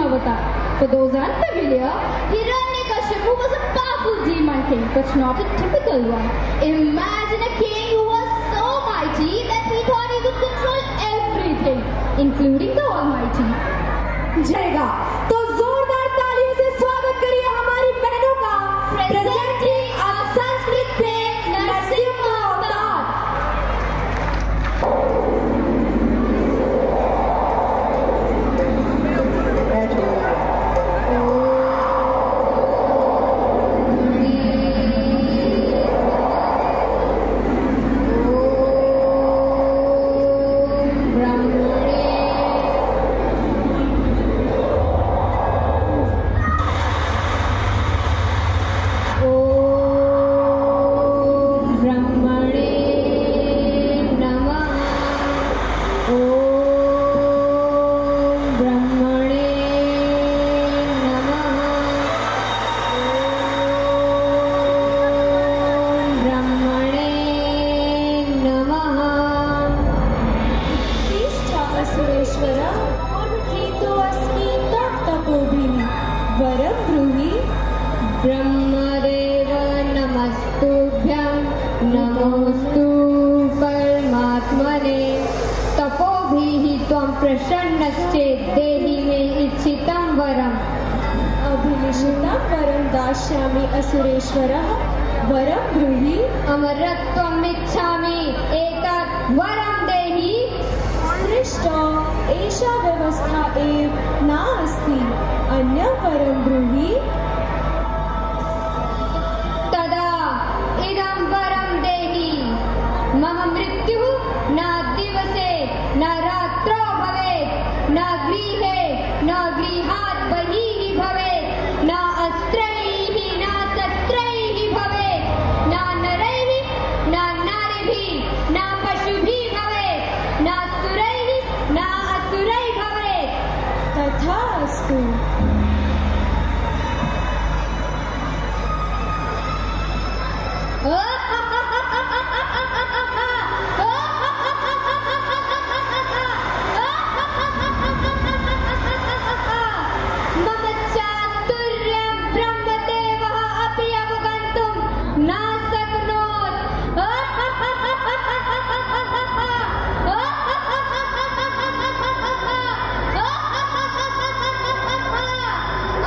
avatar. For those unfamiliar, Hiranyakashipu was a powerful demon king, but not a typical one. Imagine a king who was so mighty that he thought he could control everything, including the Almighty. जाएगा तो जोरदार तालियों से स्वागत करिए हमारी बहनों का presenting a Sanskrit play Narasimha Avatar. Brahmadev नमस्तुभ्यं नमोस्तु परमात्मने तपोभिः त्वं प्रसन्नश्चेत् देहि मे इच्छितं वरम् अभिनिषितं वरं दास्यामि असुरेश्वरः वरं ब्रूहि अमरत्वम् इच्छामि एतत् वरं देहि सृष्ट एषा व्यवस्था एव नास्ति अन्यं वरं ब्रूहि तदा इदं वरं देहि मम मृत्युः न दिवसे न रात्रौ भवेत् न गृहे न गृहात् बहिः भवेत् न अस्त्रैः न शस्त्रैः भवेत् न नरैः न नारीभिः न पशुभिः भवेत् न सुरैः न असुरैः भवेत् तथा अस्तु। मम चातुर्यं ब्रह्मदेवः अपि अवगन्तुं न शक्नोत्।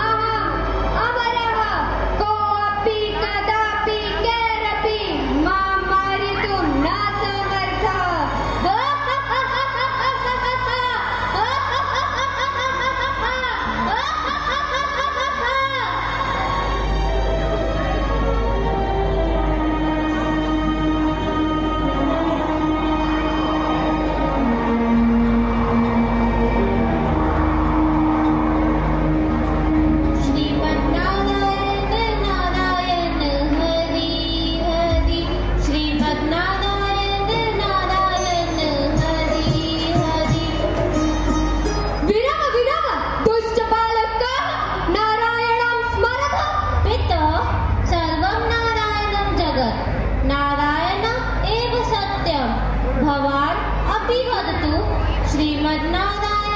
अहम् अमरः कोऽपि कदापि कैरपि मां मारितुं न समर्थः। श्रीमन्नारायण नारायण हरि हरि श्रीमन्नारायण नारायण हरि हरि। विरम विरम दुष्ट बालकः नारायणं स्मरत। पिता सर्वं नारायणं जगत् नारायण एव सत्यं भवान् अपि वदतु श्रीमन्नारायण